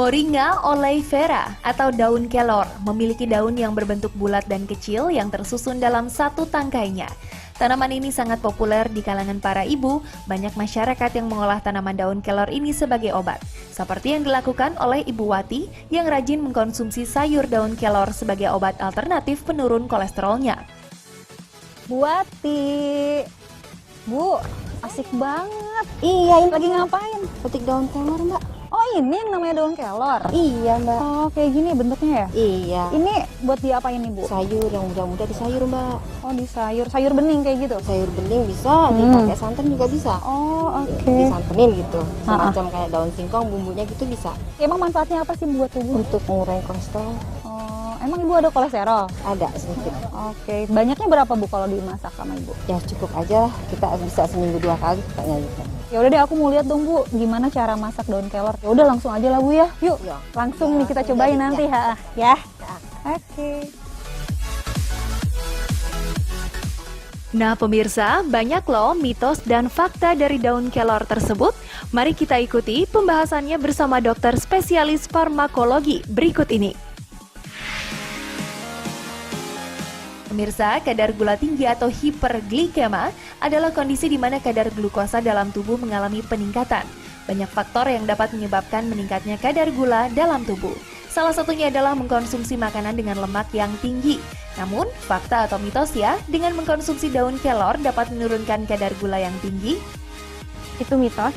Moringa oleifera atau daun kelor memiliki daun yang berbentuk bulat dan kecil yang tersusun dalam satu tangkainya. Tanaman ini sangat populer di kalangan para ibu. Banyak masyarakat yang mengolah tanaman daun kelor ini sebagai obat. Seperti yang dilakukan oleh Ibu Wati yang rajin mengkonsumsi sayur daun kelor sebagai obat alternatif penurun kolesterolnya. Bu Wati, Bu, asik banget. Iya, ini lagi ngapain? Petik daun kelor, Mbak. Oh, ini yang namanya daun kelor? Iya, Mbak. Oh, kayak gini bentuknya ya? Iya. Ini buat diapain nih, Bu? Sayur yang muda-muda di sayur, Mbak. Oh, di sayur. Sayur bening kayak gitu? Sayur bening bisa, dipakai santan juga bisa. Oh, oke. Disantenin gitu. Semacam kayak daun singkong, bumbunya gitu bisa. Emang manfaatnya apa sih buat tubuh? Untuk mengurangi kolesterol. Oh, emang Ibu ada kolesterol? Ada sedikit. Oke. Banyaknya berapa, Bu, kalau dimasak sama Ibu? Ya cukup aja lah. Kita bisa seminggu 2 kali kayaknya gitu. Ya udah deh, aku mau lihat dong, Bu, gimana cara masak daun kelor. Ya udah langsung aja lah, Bu ya. Yuk, Ya. langsung Ya, nih kita langsung cobain jadi, nanti ya. ya. Oke. Nah pemirsa, banyak loh mitos dan fakta dari daun kelor tersebut. Mari kita ikuti pembahasannya bersama dokter spesialis farmakologi berikut ini. Pemirsa, kadar gula tinggi atau hiperglikema adalah kondisi di mana kadar glukosa dalam tubuh mengalami peningkatan. Banyak faktor yang dapat menyebabkan meningkatnya kadar gula dalam tubuh. Salah satunya adalah mengkonsumsi makanan dengan lemak yang tinggi. Namun, fakta atau mitos ya, dengan mengkonsumsi daun kelor dapat menurunkan kadar gula yang tinggi? Itu mitos.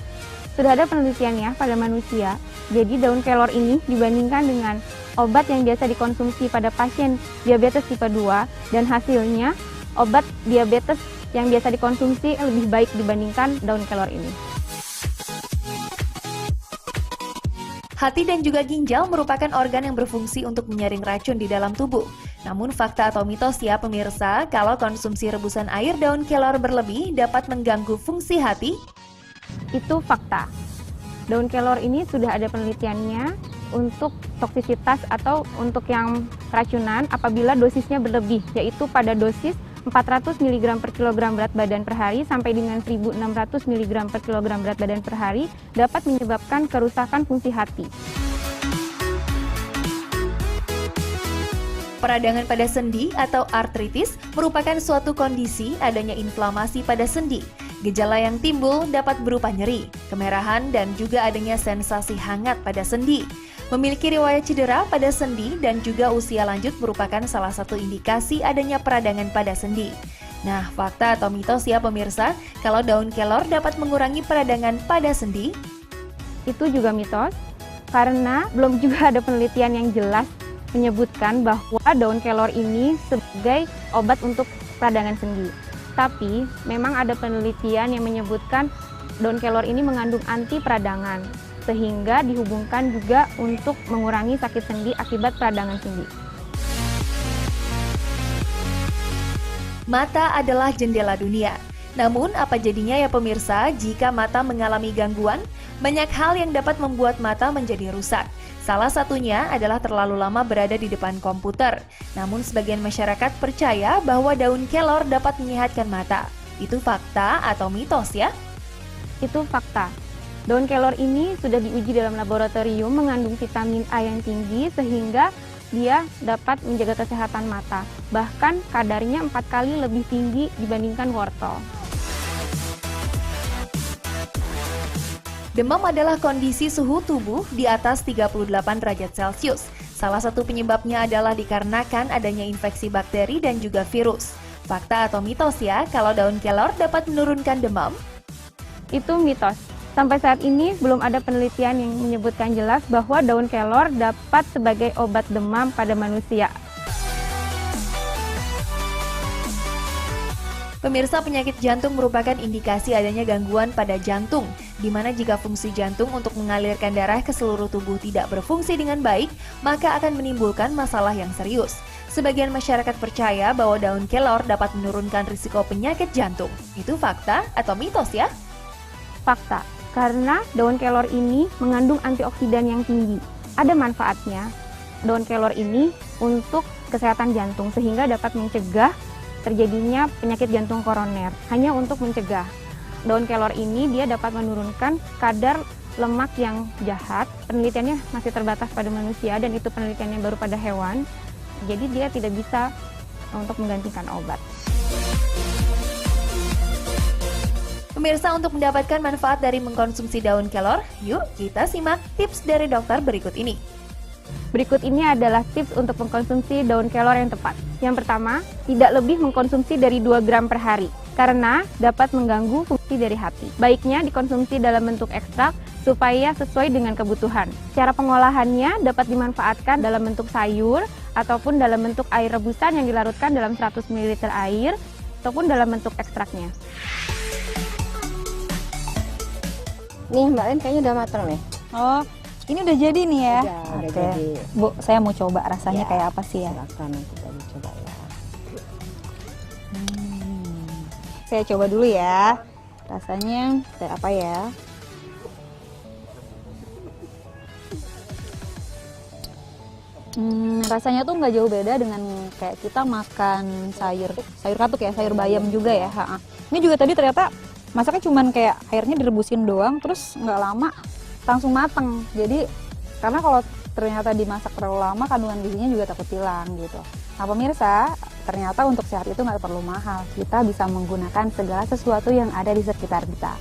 Sudah ada penelitiannya pada manusia. Jadi daun kelor ini dibandingkan dengan obat yang biasa dikonsumsi pada pasien diabetes tipe 2 dan hasilnya obat diabetes yang biasa dikonsumsi lebih baik dibandingkan daun kelor ini. Hati dan juga ginjal merupakan organ yang berfungsi untuk menyaring racun di dalam tubuh. Namun fakta atau mitos ya pemirsa, kalau konsumsi rebusan air daun kelor berlebih dapat mengganggu fungsi hati? Itu fakta. Daun kelor ini sudah ada penelitiannya untuk toksisitas atau untuk yang keracunan apabila dosisnya berlebih, yaitu pada dosis 400 mg per kilogram berat badan per hari sampai dengan 1600 mg per kilogram berat badan per hari dapat menyebabkan kerusakan fungsi hati. Peradangan pada sendi atau artritis merupakan suatu kondisi adanya inflamasi pada sendi. Gejala yang timbul dapat berupa nyeri, kemerahan, dan juga adanya sensasi hangat pada sendi. Memiliki riwayat cedera pada sendi dan juga usia lanjut merupakan salah satu indikasi adanya peradangan pada sendi. Nah, fakta atau mitos ya pemirsa, kalau daun kelor dapat mengurangi peradangan pada sendi? Itu juga mitos, karena belum juga ada penelitian yang jelas menyebutkan bahwa daun kelor ini sebagai obat untuk peradangan sendi. Tapi, memang ada penelitian yang menyebutkan daun kelor ini mengandung anti peradangan, sehingga dihubungkan juga untuk mengurangi sakit sendi akibat peradangan sendi. Mata adalah jendela dunia. Namun, apa jadinya ya pemirsa jika mata mengalami gangguan? Banyak hal yang dapat membuat mata menjadi rusak. Salah satunya adalah terlalu lama berada di depan komputer. Namun, sebagian masyarakat percaya bahwa daun kelor dapat menyehatkan mata. Itu fakta atau mitos ya? Itu fakta. Daun kelor ini sudah diuji dalam laboratorium mengandung vitamin A yang tinggi sehingga dia dapat menjaga kesehatan mata. Bahkan kadarnya 4 kali lebih tinggi dibandingkan wortel. Demam adalah kondisi suhu tubuh di atas 38 derajat Celcius. Salah satu penyebabnya adalah dikarenakan adanya infeksi bakteri dan juga virus. Fakta atau mitos ya, kalau daun kelor dapat menurunkan demam? Itu mitos. Sampai saat ini belum ada penelitian yang menyebutkan jelas bahwa daun kelor dapat sebagai obat demam pada manusia. Pemirsa, penyakit jantung merupakan indikasi adanya gangguan pada jantung, di mana jika fungsi jantung untuk mengalirkan darah ke seluruh tubuh tidak berfungsi dengan baik, maka akan menimbulkan masalah yang serius. Sebagian masyarakat percaya bahwa daun kelor dapat menurunkan risiko penyakit jantung. Itu fakta atau mitos ya? Fakta, karena daun kelor ini mengandung antioksidan yang tinggi. Ada manfaatnya daun kelor ini untuk kesehatan jantung sehingga dapat mencegah terjadinya penyakit jantung koroner. Hanya untuk mencegah. Daun kelor ini dia dapat menurunkan kadar lemak yang jahat. Penelitiannya masih terbatas pada manusia dan itu penelitiannya baru pada hewan. Jadi dia tidak bisa untuk menggantikan obat. Pemirsa, untuk mendapatkan manfaat dari mengkonsumsi daun kelor, yuk kita simak tips dari dokter berikut ini. Berikut ini adalah tips untuk mengkonsumsi daun kelor yang tepat. Yang pertama, tidak lebih mengkonsumsi dari 2 gram per hari, karena dapat mengganggu fungsi dari hati. Baiknya dikonsumsi dalam bentuk ekstrak supaya sesuai dengan kebutuhan. Cara pengolahannya dapat dimanfaatkan dalam bentuk sayur ataupun dalam bentuk air rebusan yang dilarutkan dalam 100 ml air ataupun dalam bentuk ekstraknya. Nih Mbak Lin kayaknya udah matang nih. Oh, ini udah jadi nih ya? Udah Oke. jadi. Bu, saya mau coba rasanya Ya, kayak apa sih ya? Silakan nanti tadi coba ya. Saya coba dulu ya. Rasanya kayak apa ya? Rasanya tuh nggak jauh beda dengan kayak kita makan sayur katuk ya, sayur bayam juga ya. Ini juga tadi ternyata masaknya cuman kayak airnya direbusin doang, terus nggak lama langsung mateng. Jadi karena kalau ternyata dimasak terlalu lama, kandungan gizinya juga takut hilang gitu. Nah pemirsa, ternyata untuk sehat itu nggak perlu mahal. Kita bisa menggunakan segala sesuatu yang ada di sekitar kita.